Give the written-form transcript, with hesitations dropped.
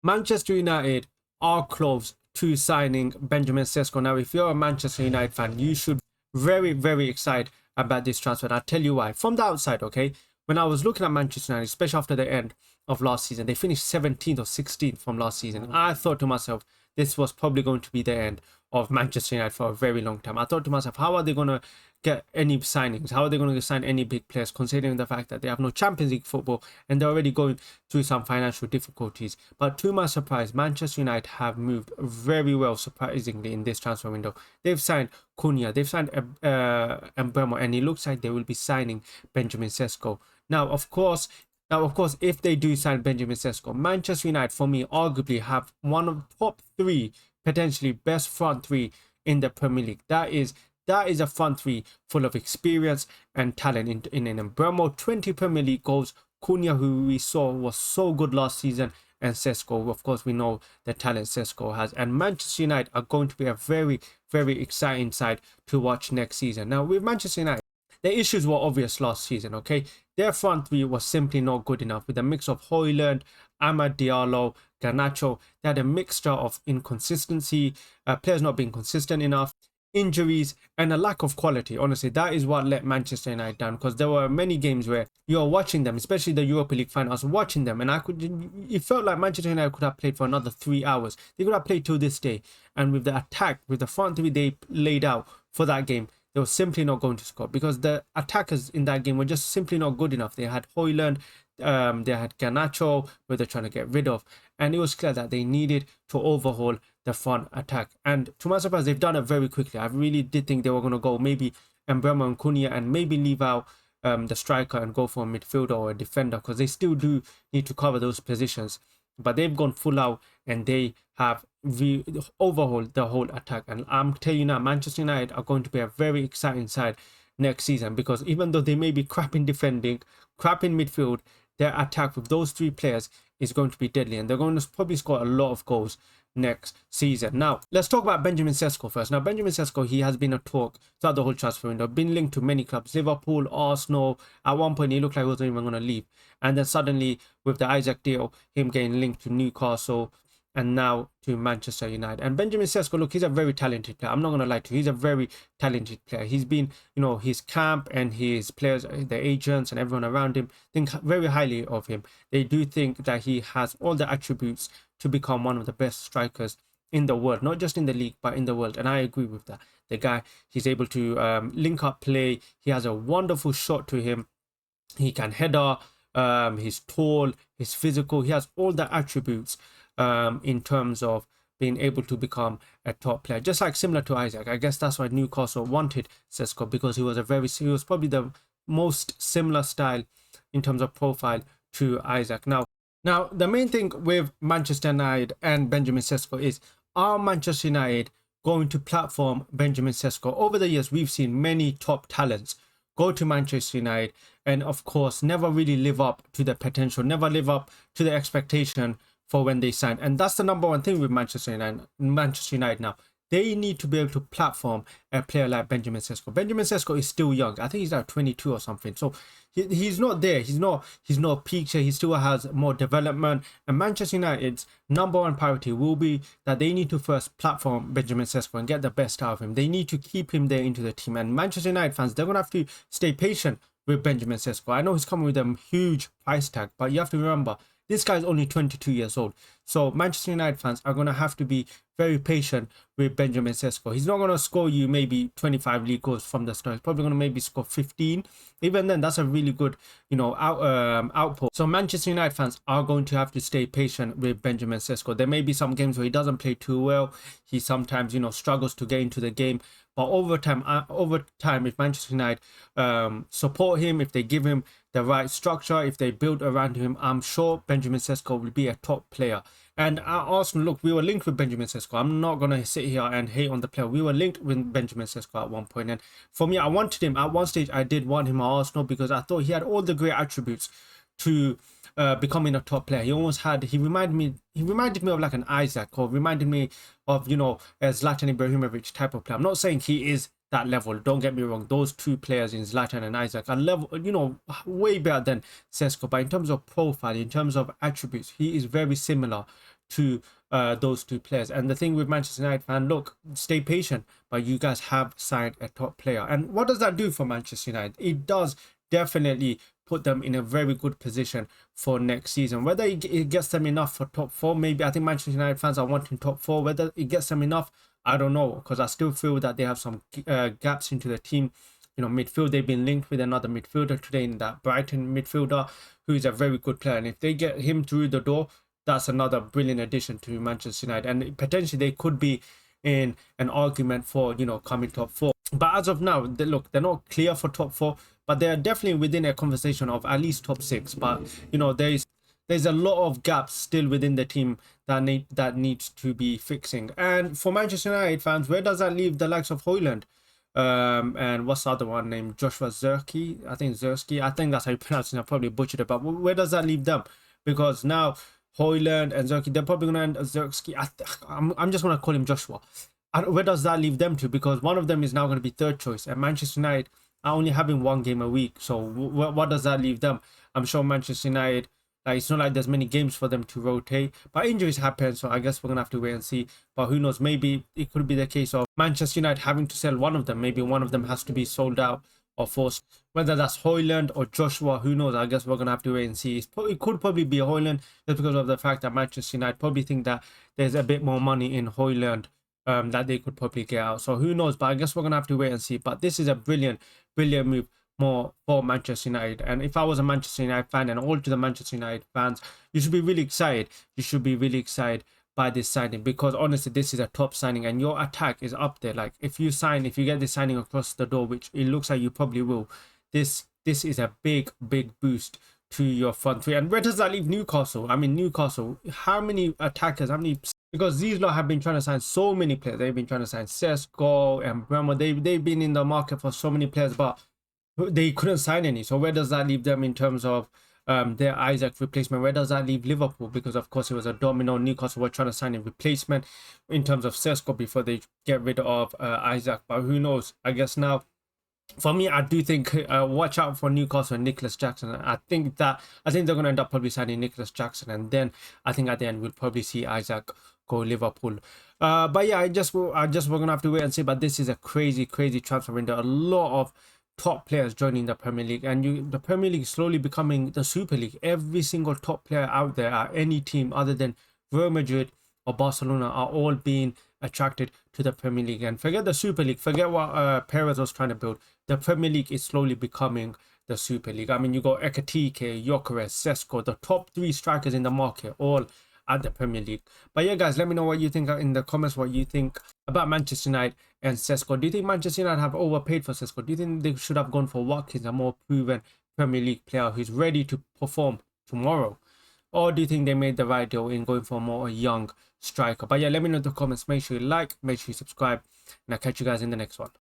Manchester United are close to signing Benjamin Sesko. Now, if you're a Manchester United fan, you should be very, very excited about this transfer. And I'll tell you why. From the outside, okay, when I was looking at Manchester United, especially after the end of last season, they finished 17th or 16th from last season. I thought to myself, this was probably going to be the end of Manchester United for a very long time. I thought to myself, how are they going to get any signings? How are they going to sign any big players, considering the fact that they have no Champions League football and they're already going through some financial difficulties? But to my surprise, Manchester United have moved very well, surprisingly, in this transfer window. They've signed Cunha, they've signed Mbeumo, and it looks like they will be signing Benjamin Sesko. Now, of course, if they do sign Benjamin Sesko, Manchester United, for me, arguably have one of the top three, potentially best front three in the Premier League. That is a front three full of experience and talent. In Mbeumo, 20 Premier League goals. Cunha, who we saw was so good last season, and Sesko, of course, we know the talent Sesko has. And Manchester United are going to be a very, very exciting side to watch next season. Now, with Manchester United, the issues were obvious last season, okay? Their front three was simply not good enough. With a mix of Højlund, Amad Diallo, Garnacho, they had a mixture of inconsistency, players not being consistent enough, injuries, and a lack of quality. Honestly, that is what let Manchester United down, because there were many games where you're watching them, especially the Europa League final. I was watching them, and it felt like Manchester United could have played for another 3 hours. They could have played till this day. And with the attack, with the front three they laid out for that game, they were simply not going to score, because the attackers in that game were just simply not good enough. They had Højlund, they had Garnacho, who they're trying to get rid of, and it was clear that they needed to overhaul the front attack. And to my surprise, they've done it very quickly. I really did think they were going to go maybe Mbeumo and Cunha and maybe leave out the striker and go for a midfielder or a defender, because they still do need to cover those positions. But they've gone full out and they have overhauled the whole attack. And I'm telling you now, Manchester United are going to be a very exciting side next season, because even though they may be crap in defending, crap in midfield, their attack with those three players is going to be deadly, and they're going to probably score a lot of goals next season. Now, let's talk about Benjamin Sesko first. Now, Benjamin Sesko, he has been a talk throughout the whole transfer window, been linked to many clubs, Liverpool, Arsenal. At one point, he looked like he wasn't even going to leave. And then suddenly, with the Isaac deal, him getting linked to Newcastle, and now to Manchester United. And Benjamin Sesko, look, he's a very talented player. I'm not going to lie to you. He's a very talented player. He's been, his camp and his players, the agents and everyone around him think very highly of him. They do think that he has all the attributes to become one of the best strikers in the world, not just in the league, but in the world. And I agree with that. The guy, he's able to link up play. He has a wonderful shot to him. He can header. He's tall. He's physical. He has all the attributes in terms of being able to become a top player, just like similar to Isaac. I guess that's why Newcastle wanted Sesko, because he was probably the most similar style in terms of profile to Isaac. Now the main thing with Manchester United and Benjamin Sesko is, are Manchester United going to platform Benjamin Sesko? Over the years, we've seen many top talents go to Manchester United and, of course, never really live up to their potential, never live up to the expectation for when they sign. And that's the number one thing with Manchester United now. They need to be able to platform a player like Benjamin Sesko. Benjamin Sesko is still young. I think he's like 22 or something. So he's not there. He's not peaked yet. He still has more development. And Manchester United's number one priority will be that they need to first platform Benjamin Sesko and get the best out of him. They need to keep him there into the team. And Manchester United fans, they're going to have to stay patient with Benjamin Sesko. I know he's coming with a huge price tag, but you have to remember, this guy's only 22 years old. So Manchester United fans are going to have to be very patient with Benjamin Sesko. He's not going to score you maybe 25 league goals from the start. He's probably going to maybe score 15. Even then, that's a really good, output. So Manchester United fans are going to have to stay patient with Benjamin Sesko. There may be some games where he doesn't play too well. He sometimes, struggles to get into the game. But over time, if Manchester United support him, if they give him the right structure, if they build around him, I'm sure Benjamin Sesko will be a top player. And at Arsenal, look, we were linked with Benjamin Sesko. I'm not going to sit here and hate on the player. We were linked with Benjamin Sesko at one point. And for me, I wanted him. At one stage, I did want him at Arsenal, because I thought he had all the great attributes to becoming a top player. He reminded me of like an Isaac, or reminded me of, a Zlatan Ibrahimovic type of player. I'm not saying he is that level, don't get me wrong. Those two players in Zlatan and Isaac are level, way better than Sesko. But in terms of profile, in terms of attributes, he is very similar to those two players. And the thing with Manchester United fan, look, stay patient, but you guys have signed a top player. And what does that do for Manchester United? It does definitely put them in a very good position for next season. Whether it gets them enough for top four, maybe. I think Manchester United fans are wanting top four. Whether it gets them enough, I don't know, because I still feel that they have some gaps into the team. You know, midfield, they've been linked with another midfielder today in that Brighton midfielder, who is a very good player. And if they get him through the door, that's another brilliant addition to Manchester United. And potentially they could be in an argument for, you know, coming top four. But as of now, look, they're not clear for top four, but they are definitely within a conversation of at least top six. But, you know, there's a lot of gaps still within the team that needs to be fixing. And for Manchester United fans, where does that leave the likes of Højlund? And what's the other one named Joshua Zirkzee? I think Zirkzee. I think that's how you pronounce it. I probably butchered it, but where does that leave them? Because now Højlund and Zirkzee, they're probably gonna end Zirkzee. I'm just gonna call him Joshua. Where does that leave them to? Because one of them is now going to be third choice, and Manchester United are only having one game a week. So what does that leave them? I'm sure Manchester United, it's not like there's many games for them to rotate, but injuries happen, so I guess we're gonna have to wait and see. But who knows, maybe it could be the case of Manchester United having to sell one of them. Maybe one of them has to be sold out or forced, whether that's Højlund or Joshua, who knows. I guess we're gonna have to wait and see. It could probably be Højlund, just because of the fact that Manchester United probably think that there's a bit more money in Højlund that they could probably get out. So who knows, but I guess we're gonna have to wait and see. But this is a brilliant move more for Manchester United. And if I was a Manchester United fan, and all to the Manchester United fans, you should be really excited. You should be really excited by this signing, because honestly, this is a top signing and your attack is up there. Like, if you get this signing across the door, which it looks like you probably will, this is a big boost to your front three. And where does that leave Newcastle? I mean, Newcastle, how many attackers, because these lot have been trying to sign so many players. They've been trying to sign Sesko and Bremer. They've been in the market for so many players, but they couldn't sign any. So where does that leave them in terms of their Isaac replacement? Where does that leave Liverpool? Because of course it was a domino. Newcastle were trying to sign a replacement in terms of Sesko before they get rid of Isaac. But who knows? I guess now, for me, I do think watch out for Newcastle and Nicholas Jackson. I think they're going to end up probably signing Nicholas Jackson, and then I think at the end we'll probably see Isaac go Liverpool. But yeah, I just we're gonna have to wait and see. But this is a crazy transfer window. A lot of top players joining the Premier League, and the Premier League is slowly becoming the Super League. Every single top player out there at any team other than Real Madrid or Barcelona are all being attracted to the Premier League. And forget the Super League, forget what Perez was trying to build. The Premier League is slowly becoming the Super League. I mean, you got Ekatike, Gyökeres, Sesko, the top three strikers in the market, all at the Premier League. But yeah, guys, let me know what you think in the comments, what you think about Manchester United and Sesko. Do you think Manchester United have overpaid for Sesko? Do you think they should have gone for Watkins, a more proven Premier League player who's ready to perform tomorrow? Or do you think they made the right deal in going for a more young striker? But yeah, let me know in the comments. Make sure you like, make sure you subscribe, and I'll catch you guys in the next one.